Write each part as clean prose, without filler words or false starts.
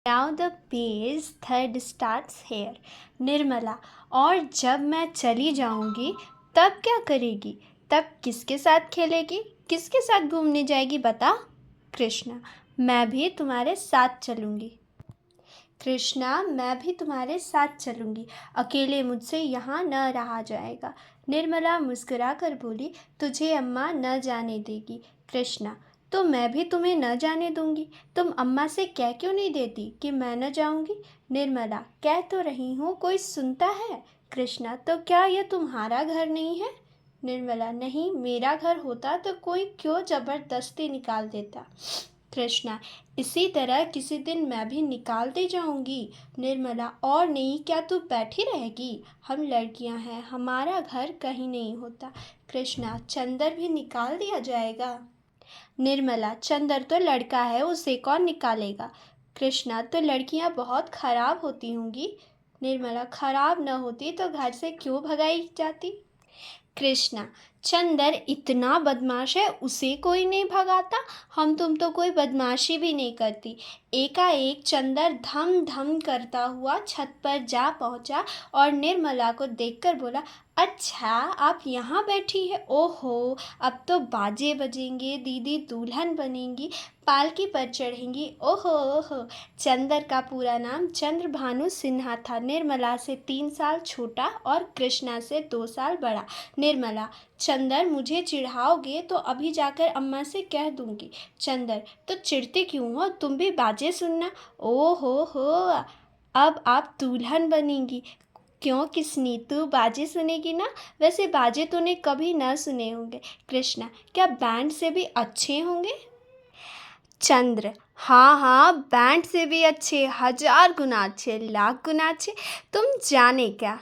Now the page third starts here. Nirmala, और जब मैं चली जाऊंगी तब क्या करेगी? तब किसके साथ खेलेगी? किसके साथ घूमने जाएगी बता? कृष्णा, मैं भी तुम्हारे साथ चलूंगी। कृष्णा, मैं भी तुम्हारे साथ चलूंगी। अकेले मुझसे यहाँ न रहा जाएगा। निर्मला मुस्कुरा कर बोली, तुझे अम्मा न जाने देगी। कृष्णा, तो मैं भी तुम्हें न जाने दूंगी। तुम अम्मा से कह क्यों नहीं देती कि मैं न जाऊंगी? निर्मला, कह तो रही हूँ, कोई सुनता है? कृष्णा, तो क्या यह तुम्हारा घर नहीं है? निर्मला, नहीं, मेरा घर होता तो कोई क्यों जबरदस्ती निकाल देता। कृष्णा, इसी तरह किसी दिन मैं भी निकाल दे जाऊंगी। निर्मला, और नहीं, क्या तू बैठी रहेगी? हम लड़कियां हैं, हमारा घर कहीं नहीं होता। कृष्णा, चंदर भी निकाल दिया जाएगा। निर्मला, चंदर तो लड़का है, उसे कौन निकालेगा? कृष्णा, तो लड़कियां बहुत खराब होती होंगी। निर्मला, खराब न होती तो घर से क्यों भगाई जाती? कृष्णा, चंदर इतना बदमाश है, उसे कोई नहीं भगाता। हम तुम तो कोई बदमाशी भी नहीं करती। एकाएक चंदर धम धम करता हुआ छत पर जा पहुंचा और निर्मला को देखकर बोला, अच्छा आप यहाँ बैठी है? ओहो, अब तो बाजे बजेंगे, दीदी दुल्हन बनेंगी, पालकी पर चढ़ेंगी। ओहो ओहो। चंदर का पूरा नाम चंद्रभानु सिन्हा था। निर्मला से 3 साल छोटा और कृष्णा से 2 साल बड़ा। निर्मला, चंदर मुझे चिढ़ाओगे तो अभी जाकर अम्मा से कह दूंगी। चंदर, तो चिढ़ते क्यों हो? तुम भी बाजे सुनना। ओ हो, अब आप दुल्हन बनेंगी। क्यों किसनी? तू बाजे सुनेगी ना? वैसे बाजे तूने कभी ना सुने होंगे। कृष्णा, क्या बैंड से भी अच्छे होंगे? चंद्र, हाँ हाँ, बैंड से भी अच्छे, 1000 गुना अच्छे, लाख गुना अच्छे। तुम जाने क्या,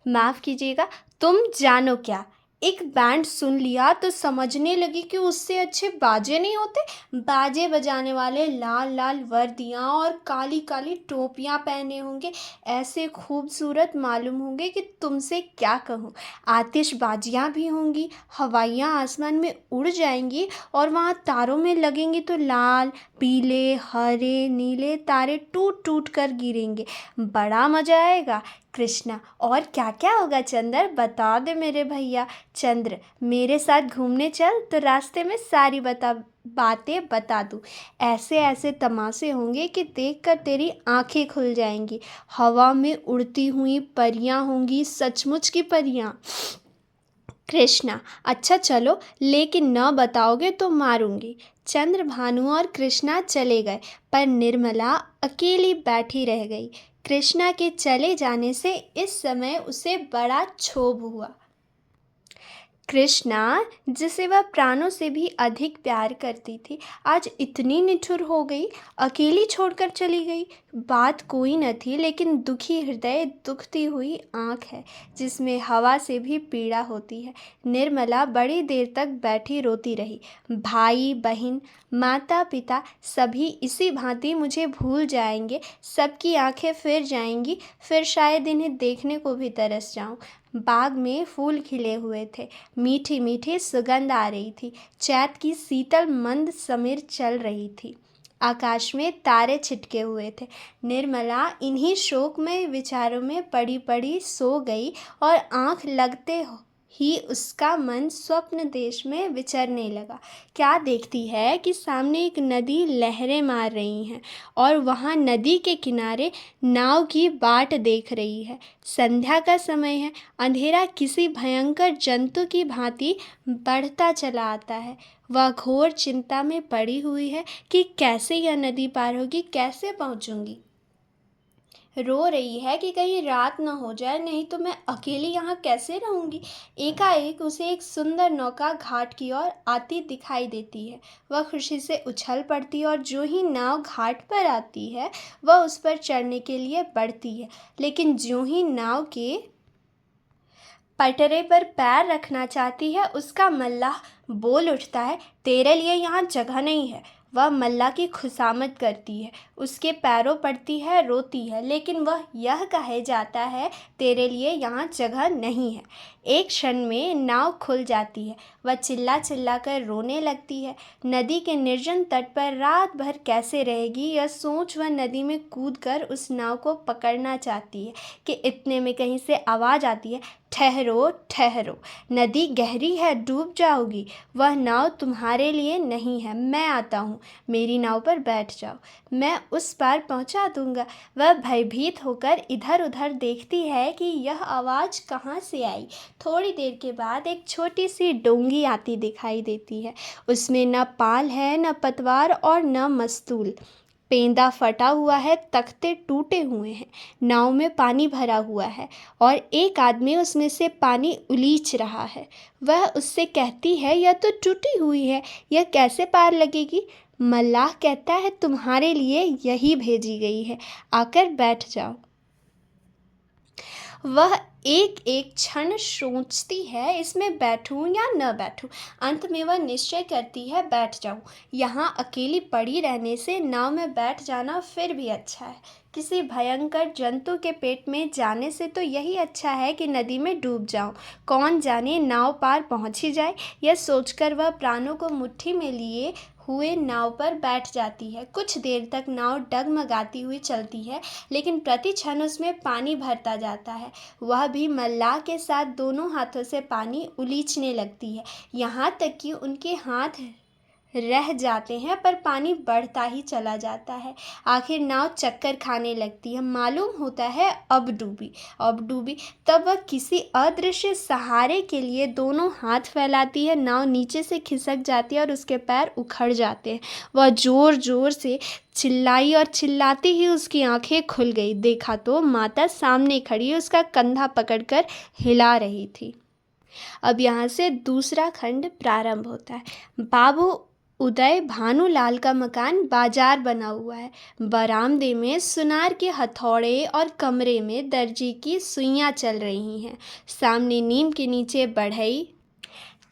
माफ़ कीजिएगा, तुम जानो क्या? एक बैंड सुन लिया तो समझने लगी कि उससे अच्छे बाजे नहीं होते। बाजे बजाने वाले लाल लाल वर्दियाँ और काली काली टोपियाँ पहने होंगे, ऐसे खूबसूरत मालूम होंगे कि तुमसे क्या कहूँ। आतिशबाजियाँ भी होंगी, हवाइयाँ आसमान में उड़ जाएंगी और वहाँ तारों में लगेंगी तो लाल पीले हरे नीले तारे टूट टूट कर गिरेंगे। बड़ा मज़ा आएगा। कृष्णा, और क्या क्या होगा चंद्र, बता दे मेरे भैया। चंद्र, मेरे साथ घूमने चल तो रास्ते में सारी बातें बता दूँ। ऐसे ऐसे तमाशे होंगे कि देखकर तेरी आंखें खुल जाएंगी। हवा में उड़ती हुई परियां होंगी, सचमुच की परियां। कृष्णा, अच्छा चलो, लेकिन न बताओगे तो मारूंगी। चंद्रभानु और कृष्णा चले गए, पर निर्मला अकेली बैठी रह गई। कृष्णा के चले जाने से इस समय उसे बड़ा क्षोभ हुआ। कृष्णा, जिसे वह प्राणों से भी अधिक प्यार करती थी, आज इतनी निठुर हो गई, अकेली छोड़कर चली गई। बात कोई न थी, लेकिन दुखी हृदय, दुखती हुई आँख है जिसमें हवा से भी पीड़ा होती है। निर्मला बड़ी देर तक बैठी रोती रही। भाई बहन माता पिता सभी इसी भांति मुझे भूल जाएंगे, सबकी आंखें फिर जाएंगी, फिर शायद इन्हें देखने को भी तरस जाऊं। बाग में फूल खिले हुए थे, मीठी मीठी सुगंध आ रही थी, चैत की शीतल मंद समीर चल रही थी, आकाश में तारे छिटके हुए थे। निर्मला इन्हीं शोकमय विचारों में पड़ी पड़ी सो गई और आंख लगते ही उसका मन स्वप्न देश में विचरने लगा। क्या देखती है कि सामने एक नदी लहरें मार रही हैं और वहाँ नदी के किनारे नाव की बाट देख रही है। संध्या का समय है, अंधेरा किसी भयंकर जंतु की भांति बढ़ता चला आता है। वह घोर चिंता में पड़ी हुई है कि कैसे यह नदी पार होगी, कैसे पहुंचूंगी। रो रही है कि कहीं रात न हो जाए, नहीं तो मैं अकेली यहाँ कैसे रहूँगी। एकाएक उसे एक सुंदर नौका घाट की ओर आती दिखाई देती है। वह खुशी से उछल पड़ती है और जो ही नाव घाट पर आती है वह उस पर चढ़ने के लिए बढ़ती है, लेकिन जो ही नाव के पटरे पर पैर रखना चाहती है उसका मल्लाह बोल उठता है, तेरे लिए यहाँ जगह नहीं है। वह मल्लाह की खुशामद करती है, उसके पैरों पड़ती है, रोती है, लेकिन वह यह कहे जाता है, तेरे लिए यहाँ जगह नहीं है। एक क्षण में नाव खुल जाती है। वह चिल्ला चिल्ला कर रोने लगती है। नदी के निर्जन तट पर रात भर कैसे रहेगी, यह सोच वह नदी में कूदकर उस नाव को पकड़ना चाहती है कि इतने में कहीं से आवाज़ आती है, ठहरो ठहरो, नदी गहरी है, डूब जाओगी। वह नाव तुम्हारे लिए नहीं है, मैं आता हूँ, मेरी नाव पर बैठ जाओ, मैं उस पार पहुँचा दूँगा। वह भयभीत होकर इधर उधर देखती है कि यह आवाज़ कहाँ से आई। थोड़ी देर के बाद एक छोटी सी डोंगी आती दिखाई देती है। उसमें न पाल है, न पतवार और न मस्तूल। पेंदा फटा हुआ है, तख्ते टूटे हुए हैं। नाव में पानी भरा हुआ है और एक आदमी उसमें से पानी उलीच रहा है। वह उससे कहती है, यह तो टूटी हुई है, यह कैसे पार लगेगी। मल्लाह कहता है, तुम्हारे लिए यही भेजी गई है, आकर बैठ जाओ। वह एक एक क्षण सोचती है, इसमें बैठूं या न बैठूं। अंत में वह निश्चय करती है, बैठ जाऊं। यहाँ अकेली पड़ी रहने से नाव में बैठ जाना फिर भी अच्छा है। किसी भयंकर जंतु के पेट में जाने से तो यही अच्छा है कि नदी में डूब जाऊं। कौन जाने नाव पार पहुंच ही जाए। यह सोचकर वह प्राणों को मुट्ठी में लिए हुए नाव पर बैठ जाती है। कुछ देर तक नाव डगमगाती हुई चलती है, लेकिन प्रति क्षण उसमें पानी भरता जाता है। वह भी मल्लाह के साथ दोनों हाथों से पानी उलीचने लगती है, यहाँ तक कि उनके हाथ रह जाते हैं, पर पानी बढ़ता ही चला जाता है। आखिर नाव चक्कर खाने लगती है। मालूम होता है अब डूबी। तब वह किसी अदृश्य सहारे के लिए दोनों हाथ फैलाती है। नाव नीचे से खिसक जाती है और उसके पैर उखड़ जाते हैं। वह जोर जोर से चिल्लाई और चिल्लाती ही उसकी आंखें खुल गई। देखा तो माता सामने खड़ी उसका कंधा पकड़कर हिला रही थी। अब यहाँ से दूसरा खंड प्रारंभ होता है। बाबू उदय भानुलाल का मकान बाजार बना हुआ है। बरामदे में सुनार के हथौड़े और कमरे में दर्जी की सुइयां चल रही हैं। सामने नीम के नीचे बढ़ई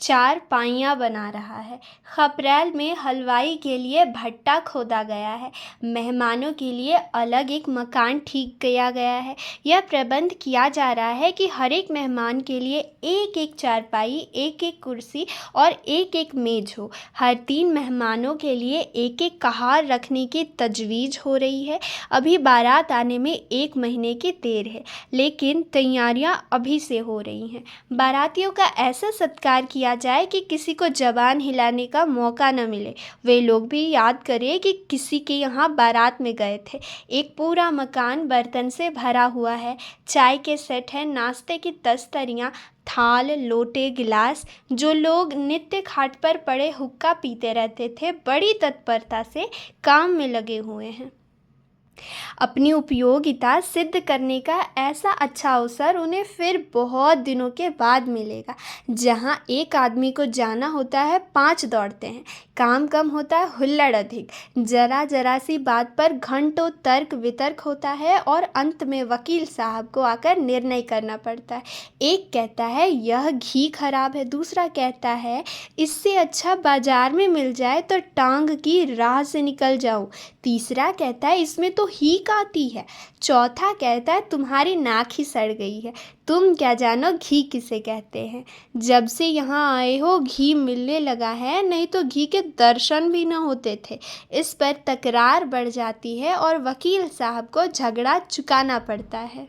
चार पाइयाँ बना रहा है। खपरैल में हलवाई के लिए भट्टा खोदा गया है। मेहमानों के लिए अलग एक मकान ठीक किया गया है। यह प्रबंध किया जा रहा है कि हर एक मेहमान के लिए एक एक चारपाई, एक एक कुर्सी और एक एक मेज हो। हर 3 मेहमानों के लिए एक एक कहार रखने की तजवीज़ हो रही है। अभी बारात आने में 1 महीने की देर है, लेकिन तैयारियां अभी से हो रही हैं। बारातियों का ऐसा सत्कार किया जाए कि किसी को जबान हिलाने का मौका न मिले। वे लोग भी याद करें कि किसी के यहाँ बारात में गए थे। एक पूरा मकान बर्तन से भरा हुआ है। चाय के सेट हैं, नाश्ते की तस्तरियाँ, थाल, लोटे, गिलास। जो लोग नित्य खाट पर पड़े हुक्का पीते रहते थे, बड़ी तत्परता से काम में लगे हुए हैं। अपनी उपयोगिता सिद्ध करने का ऐसा अच्छा अवसर उन्हें फिर बहुत दिनों के बाद मिलेगा। जहाँ एक आदमी को जाना होता है, 5 दौड़ते हैं। काम कम होता है, हुल्लड़ अधिक। जरा जरा सी बात पर घंटों तर्क वितर्क होता है और अंत में वकील साहब को आकर निर्णय करना पड़ता है। एक कहता है यह घी खराब है, दूसरा कहता है इससे अच्छा बाजार में मिल जाए तो टांग की राह से निकल जाऊं, तीसरा कहता है इसमें तो हीक आती है, चौथा कहता है तुम्हारी नाक ही सड़ गई है, तुम क्या जानो घी किसे कहते हैं। जब से यहाँ आए हो घी मिलने लगा है, नहीं तो घी के दर्शन भी न होते थे। इस पर तकरार बढ़ जाती है और वकील साहब को झगड़ा चुकाना पड़ता है।